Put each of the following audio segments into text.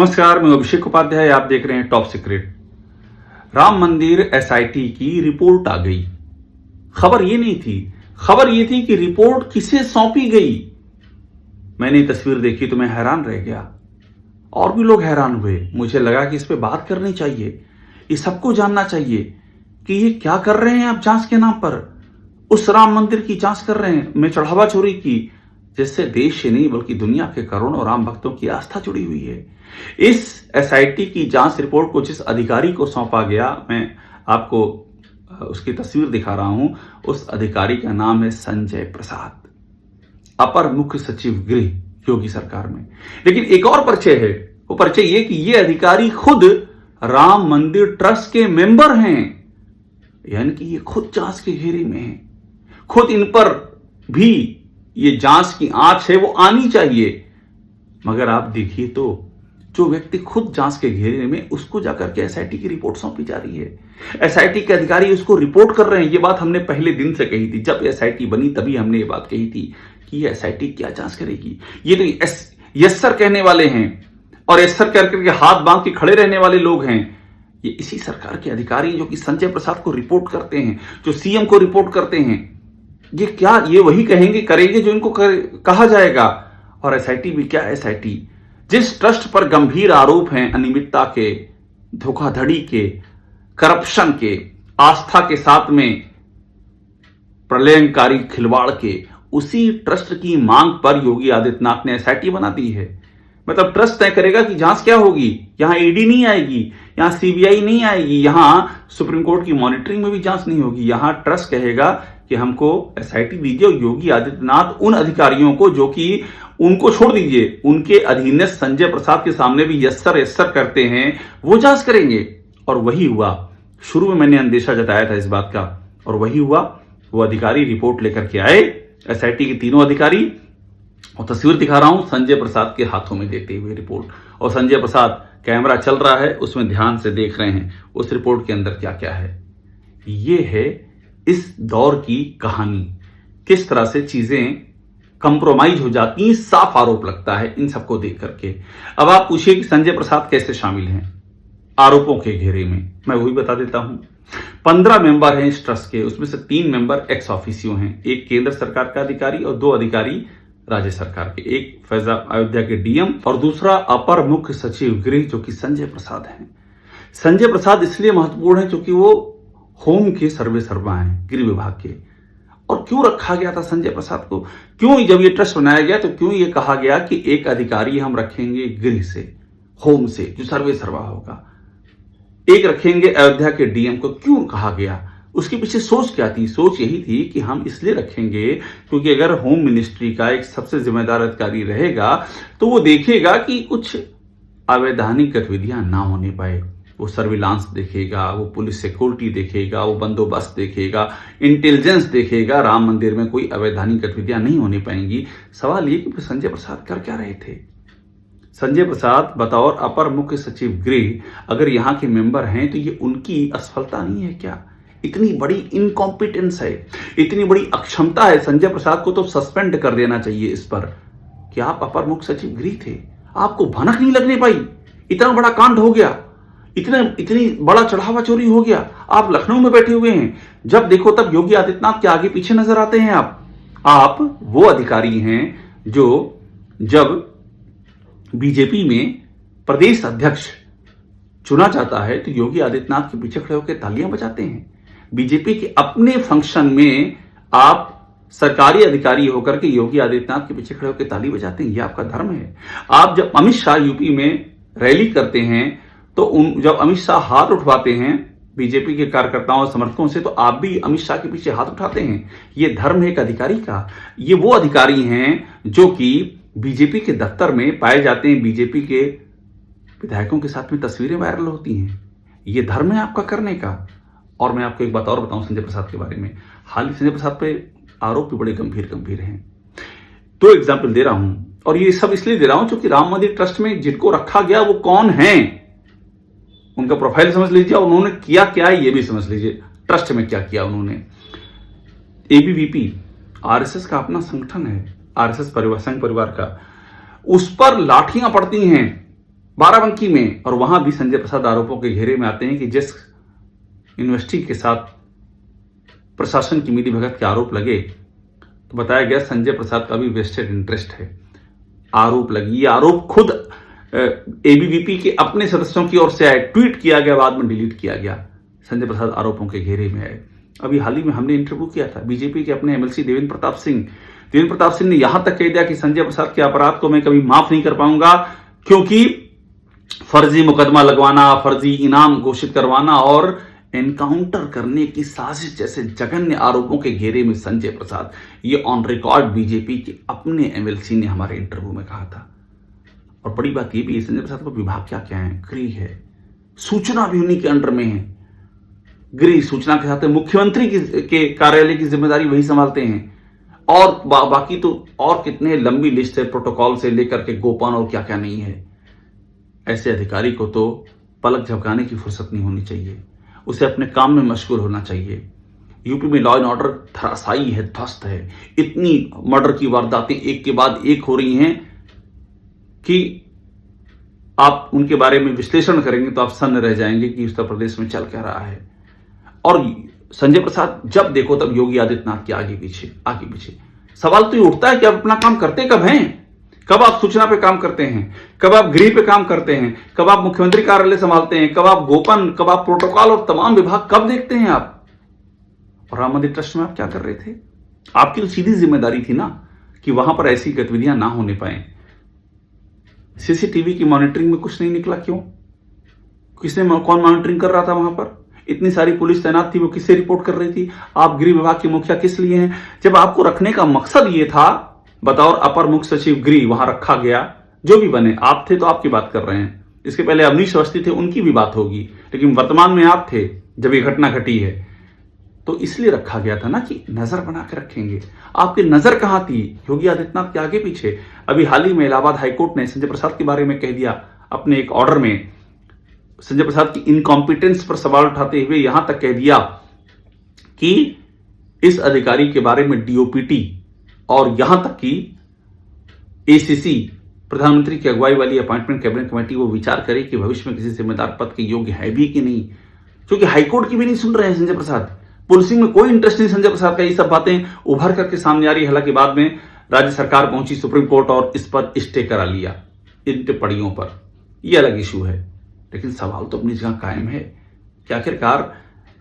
नमस्कार, मैं अभिषेक उपाध्याय। आप देख रहे हैं टॉप सीक्रेट। राम मंदिर एसआईटी की रिपोर्ट आ गई। खबर ये नहीं थी, खबर ये थी कि रिपोर्ट किसे सौंपी गई। मैंने तस्वीर देखी तो मैं हैरान रह गया और भी लोग हैरान हुए। मुझे लगा कि इस पे बात करनी चाहिए, ये सबको जानना चाहिए कि ये क्या कर रहे हैं आप जांच के नाम पर। उस राम मंदिर की जांच कर रहे हैं में चढ़ावा चोरी की, जिससे देश से नहीं बल्कि दुनिया के करोड़ों राम भक्तों की आस्था जुड़ी हुई है। इस एसआईटी की जांच रिपोर्ट को जिस अधिकारी को सौंपा गया, मैं आपको उसकी तस्वीर दिखा रहा हूं। उस अधिकारी का नाम है संजय प्रसाद, अपर मुख्य सचिव गृह योगी सरकार में। लेकिन एक और परिचय है, वो परिचय ये कि ये अधिकारी खुद राम मंदिर ट्रस्ट के मेंबर हैं, यानी कि ये खुद जांच के घेरे में है। खुद इन पर भी ये जांच की आंच है वो आनी चाहिए। मगर आप देखिए तो जो व्यक्ति खुद जांच के घेरे में, उसको जाकर के एसआईटी की रिपोर्ट सौंपी जा रही है। एसआईटी के अधिकारी उसको रिपोर्ट कर रहे हैं। ये बात हमने पहले दिन से कही थी, जब एसआईटी बनी तभी हमने ये बात कही थी कि ये एसआईटी क्या जांच करेगी। ये तो यस सर कहने वाले हैं और यस सर करके हाथ बांध के खड़े रहने वाले लोग हैं। ये इसी सरकार के अधिकारी जो कि संजय प्रसाद को रिपोर्ट करते हैं, जो सीएम को रिपोर्ट करते हैं। ये क्या ये वही कहेंगे करेंगे जो इनको कहा जाएगा। और एसआईटी भी क्या एसआईटी, जिस ट्रस्ट पर गंभीर आरोप हैं अनियमितता के, धोखाधड़ी के, करप्शन के, आस्था के साथ में प्रलयंकारी खिलवाड़ के, उसी ट्रस्ट की मांग पर योगी आदित्यनाथ ने एसआईटी बना दी है। मतलब ट्रस्ट तय करेगा कि जांच क्या होगी। यहां ईडी नहीं आएगी, यहां सीबीआई नहीं आएगी, यहां सुप्रीम कोर्ट की मॉनिटरिंग में भी जांच नहीं होगी। यहां ट्रस्ट कहेगा कि हमको एसआईटी दीजिए और योगी आदित्यनाथ उन अधिकारियों को, जो कि उनको छोड़ दीजिए, उनके अधीनस्थ संजय प्रसाद के सामने भी यस सर करते हैं, वो जांच करेंगे। और वही हुआ। शुरू में मैंने अंदेशा जताया था इस बात का, और वही हुआ। वो अधिकारी रिपोर्ट लेकर के आए, एसआईटी के तीनों अधिकारी, और तस्वीर दिखा रहा हूं संजय प्रसाद के हाथों में देते हुए रिपोर्ट। और संजय प्रसाद, कैमरा चल रहा है, उसमें ध्यान से देख रहे हैं उस रिपोर्ट के अंदर क्या क्या है। ये है इस दौर की कहानी, किस तरह से चीजें कंप्रोमाइज हो जाती हैं। साफ आरोप लगता है इन सबको देख करके। अब आप पूछिए कि संजय प्रसाद कैसे शामिल हैं आरोपों के घेरे में। मैं वही बता देता हूं। 15 मेंबर हैं इस ट्रस्ट के, उसमें से 3 मेंबर एक्स ऑफिसियो हैं। एक केंद्र सरकार का अधिकारी और 2 अधिकारी राज्य सरकार के। एक फैजा अयोध्या के डीएम और दूसरा अपर मुख्य सचिव गृह, जो कि संजय प्रसाद हैं। संजय प्रसाद इसलिए महत्वपूर्ण है क्योंकि वो होम के सर्वे सर्वा हैं, गृह विभाग के। और क्यों रखा गया था संजय प्रसाद को, क्यों जब ये ट्रस्ट बनाया गया तो क्यों ये कहा गया कि एक अधिकारी हम रखेंगे गृह से, होम से, जो सर्वे सर्वा होगा, एक रखेंगे अयोध्या के डीएम को, क्यों कहा गया। उसके पीछे सोच क्या थी? सोच यही थी कि हम इसलिए रखेंगे क्योंकि अगर होम मिनिस्ट्री का एक सबसे जिम्मेदार अधिकारी रहेगा तो वो देखेगा कि कुछ अवैधानिक गतिविधियां ना होने पाए। वो सर्विलांस देखेगा, वो पुलिस सिक्योरिटी देखेगा, वो बंदोबस्त देखेगा, इंटेलिजेंस देखेगा, राम मंदिर में कोई अवैधानिक गतिविधियां नहीं होने पाएंगी। सवाल ये कि संजय प्रसाद कर क्या रहे थे। संजय प्रसाद बतौर अपर मुख्य सचिव गृह अगर यहाँ के मेंबर हैं तो ये उनकी असफलता नहीं है क्या? इतनी बड़ी इनकॉम्पिटेंस है, इतनी बड़ी अक्षमता है। संजय प्रसाद को तो सस्पेंड कर देना चाहिए इस पर कि आप अपर मुख्य सचिव गृह थे, आपको भनक नहीं लगने पाई। इतना बड़ा कांड हो गया, इतनी बड़ा चढ़ावा चोरी हो गया, आप लखनऊ में बैठे हुए हैं, जब देखो तब योगी आदित्यनाथ के आगे पीछे नजर आते हैं। आप वो अधिकारी हैं जो जब बीजेपी में प्रदेश अध्यक्ष चुना जाता है तो योगी आदित्यनाथ के पीछे खड़े होकर तालियां बजाते हैं। बीजेपी के अपने फंक्शन में आप सरकारी अधिकारी होकर के योगी आदित्यनाथ के पीछे खड़े होकर ताली बजाते हैं, ये आपका धर्म है। आप जब अमित शाह यूपी में रैली करते हैं तो जब अमित शाह हाथ उठवाते हैं बीजेपी के कार्यकर्ताओं और समर्थकों से, तो आप भी अमित शाह के पीछे हाथ उठाते हैं। ये धर्म है एक अधिकारी का। ये वो अधिकारी हैं जो कि बीजेपी के दफ्तर में पाए जाते हैं, बीजेपी के विधायकों के साथ में तस्वीरें वायरल होती हैं। ये धर्म है आपका करने का। और मैं आपको एक बात और बताऊं संजय प्रसाद के बारे में। हाल ही संजय प्रसाद पे आरोप भी बड़े गंभीर हैं। 2 एग्जाम्पल दे रहा हूं, और ये सब इसलिए दे रहा हूं क्योंकि राम मंदिर ट्रस्ट में जिनको रखा गया वो कौन है, उनका प्रोफाइल समझ लीजिए और उन्होंने किया क्या है ये भी समझ लीजिए। ट्रस्ट में क्या किया उन्होंने। एबीवीपी आरएसएस का अपना संगठन है, आरएसएस संघ परिवार का, उस पर लाठियां पड़ती हैं बाराबंकी में, और वहां भी संजय प्रसाद आरोपों के घेरे में आते हैं कि जिस यूनिवर्सिटी के साथ प्रशासन की मिलीभगत के आरोप लगे, तो बताया गया संजय प्रसाद का भी वेस्टेड इंटरेस्ट है। आरोप लगी, ये आरोप खुद एबीवीपी के अपने सदस्यों की ओर से आए, ट्वीट किया गया, बाद में डिलीट किया गया। संजय प्रसाद आरोपों के घेरे में आए। अभी हाल ही में हमने इंटरव्यू किया था बीजेपी के अपने एमएलसी देवेंद्र प्रताप सिंह ने यहां तक कह दिया कि संजय प्रसाद के अपराध को मैं कभी माफ नहीं कर पाऊंगा, क्योंकि फर्जी मुकदमा लगवाना, फर्जी इनाम घोषित करवाना और एनकाउंटर करने की साजिश जैसे जघन्य आरोपों के घेरे में संजय प्रसाद, ये ऑन रिकॉर्ड बीजेपी के अपने एमएलसी ने हमारे इंटरव्यू में कहा था। और बड़ी बात ये भी, संजय प्रसाद को विभाग क्या क्या है, गृह है, सूचना भी उन्हीं के अंडर में है। गृह सूचना के साथ मुख्यमंत्री के कार्यालय की जिम्मेदारी वही संभालते हैं, और बाकी तो और कितने लंबी लिस्ट है, प्रोटोकॉल से लेकर के गोपन और क्या क्या नहीं है। ऐसे अधिकारी को तो पलक झपकाने की फुर्सत नहीं होनी चाहिए, उसे अपने काम में मशगूल होना चाहिए। यूपी में लॉ एंड ऑर्डर धराशायी है, ध्वस्त है। इतनी मर्डर की वारदातें एक के बाद एक हो रही हैं कि आप उनके बारे में विश्लेषण करेंगे तो आप सन्न रह जाएंगे कि उत्तर प्रदेश में चल क्या रहा है। और संजय प्रसाद जब देखो तब योगी आदित्यनाथ के आगे पीछे। सवाल तो ये उठता है कि आप अपना काम करते कब हैं? कब आप सूचना पे काम करते हैं? कब आप गृह पे काम करते हैं? कब आप मुख्यमंत्री कार्यालय संभालते हैं? कब आप गोपन, कब आप प्रोटोकॉल और तमाम विभाग कब देखते हैं आप? और राम मंदिर ट्रस्ट में आप क्या कर रहे थे? आपकी तो सीधी जिम्मेदारी थी ना कि वहां पर ऐसी गतिविधियां ना होने पाए। सीसीटीवी की मॉनिटरिंग में कुछ नहीं निकला, क्यों? कौन मॉनिटरिंग कर रहा था वहां पर? इतनी सारी पुलिस तैनात थी, वो किससे रिपोर्ट कर रही थी? आप गृह विभाग के मुखिया किस लिए हैं? जब आपको रखने का मकसद ये था, बतौर अपर मुख्य सचिव गृह वहां रखा गया, जो भी बने, आप थे तो आपकी बात कर रहे हैं। इसके पहले अवनीश अवस्थी थे, उनकी भी बात होगी, लेकिन वर्तमान में आप थे जब ये घटना घटी है, तो इसलिए रखा गया था ना कि नजर बना के रखेंगे। आपकी नजर कहां थी? योगी आदित्यनाथ के आगे पीछे। अभी हाल ही में इलाहाबाद हाईकोर्ट ने संजय प्रसाद के बारे में कह दिया अपने एक ऑर्डर में, संजय प्रसाद की इनकॉम्पिटेंस पर सवाल उठाते हुए यहां तक कह दिया कि इस अधिकारी के बारे में डीओपीटी और यहां तक कि एसीसी, प्रधानमंत्री की अगुवाई वाली अपॉइंटमेंट कैबिनेट कमेटी, वो विचार करे कि भविष्य में किसी जिम्मेदार पद के योग्य है भी कि नहीं। क्योंकि हाईकोर्ट की भी नहीं सुन रहे हैं संजय प्रसाद, पुलिसिंग में कोई इंटरेस्ट नहीं संजय प्रसाद का। ये सब बातें उभर करके सामने आ रही। हालांकि बाद में राज्य सरकार पहुंची सुप्रीम कोर्ट और इस पर स्टे करा लिया, इन टिप्पणियों पर। यह अलग इशू है, लेकिन सवाल तो अपनी जगह कायम है कि आखिरकार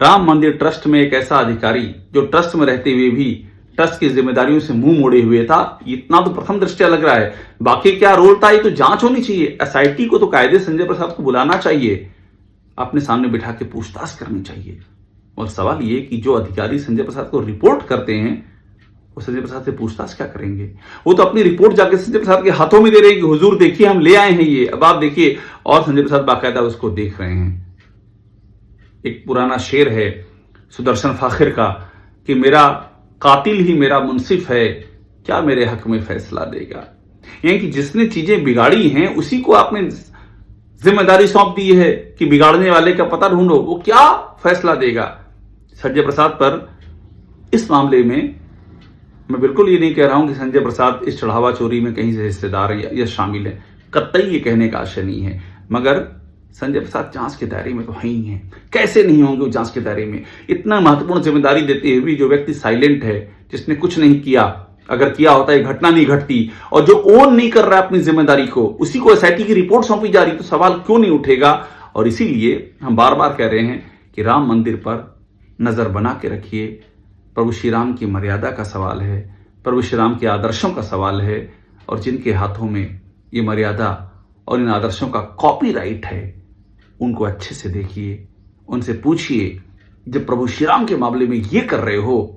राम मंदिर ट्रस्ट में एक ऐसा अधिकारी जो ट्रस्ट में रहते हुए भी ट्रस्ट की जिम्मेदारियों से मुंह मोड़े हुए था, इतना तो प्रथम दृष्टया लग रहा है। बाकी क्या रोल था, ये तो जांच होनी चाहिए। एसआईटी को तो कायदे संजय प्रसाद को बुलाना चाहिए, अपने सामने बिठा के पूछताछ करनी चाहिए। और सवाल ये कि जो अधिकारी संजय प्रसाद को रिपोर्ट करते हैं, वो संजय प्रसाद से पूछताछ क्या करेंगे? वो तो अपनी रिपोर्ट जाके संजय प्रसाद के हाथों में दे रहे हैं कि हुजूर देखिए हम ले आए हैं ये, अब आप देखिए। और संजय प्रसाद बाकायदा उसको देख रहे हैं। एक पुराना शेर है सुदर्शन फाखिर का कि मेरा कातिल ही मेरा मुंसिफ है, क्या मेरे हक में फैसला देगा। यानी कि जिसने चीजें बिगाड़ी हैं उसी को आपने जिम्मेदारी सौंप दी है कि बिगाड़ने वाले का पता ढूंढो, वो क्या फैसला देगा। संजय प्रसाद पर इस मामले में मैं बिल्कुल ये नहीं कह रहा हूं कि संजय प्रसाद इस चढ़ावा चोरी में कहीं से हिस्सेदार या शामिल है, कतई ये कहने का आशय नहीं है। मगर संजय प्रसाद जांच के दायरे में तो है ही है। कैसे नहीं होंगे वो जांच के दायरे में? इतना महत्वपूर्ण जिम्मेदारी देते हुए भी जो व्यक्ति साइलेंट है, जिसने कुछ नहीं किया, अगर किया होता ये घटना नहीं घटती, और जो ओन नहीं कर रहा है अपनी जिम्मेदारी को, उसी को एसआईटी की रिपोर्ट सौंपी जा रही, तो सवाल क्यों नहीं उठेगा? और इसीलिए हम बार बार कह रहे हैं कि राम मंदिर पर नजर बना के रखिए। प्रभु श्री राम की मर्यादा का सवाल है, प्रभु श्री राम के आदर्शों का सवाल है, और जिनके हाथों में ये मर्यादा और इन आदर्शों का कॉपीराइट है, उनको अच्छे से देखिए, उनसे पूछिए, जब प्रभु श्री राम के मामले में ये कर रहे हो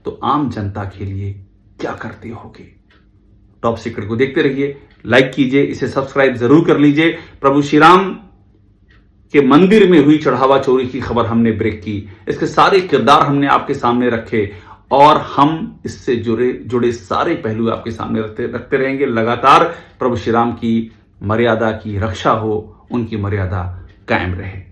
तो आम जनता के लिए क्या करते होगे? टॉप सीक्रेट को देखते रहिए, लाइक कीजिए, इसे सब्सक्राइब जरूर कर लीजिए। प्रभु श्री राम के मंदिर में हुई चढ़ावा चोरी की खबर हमने ब्रेक की, इसके सारे किरदार हमने आपके सामने रखे, और हम इससे जुड़े सारे पहलू आपके सामने रखते रहेंगे। लगातार प्रभु श्री राम की मर्यादा की रक्षा हो, उनकी मर्यादा कायम रहे।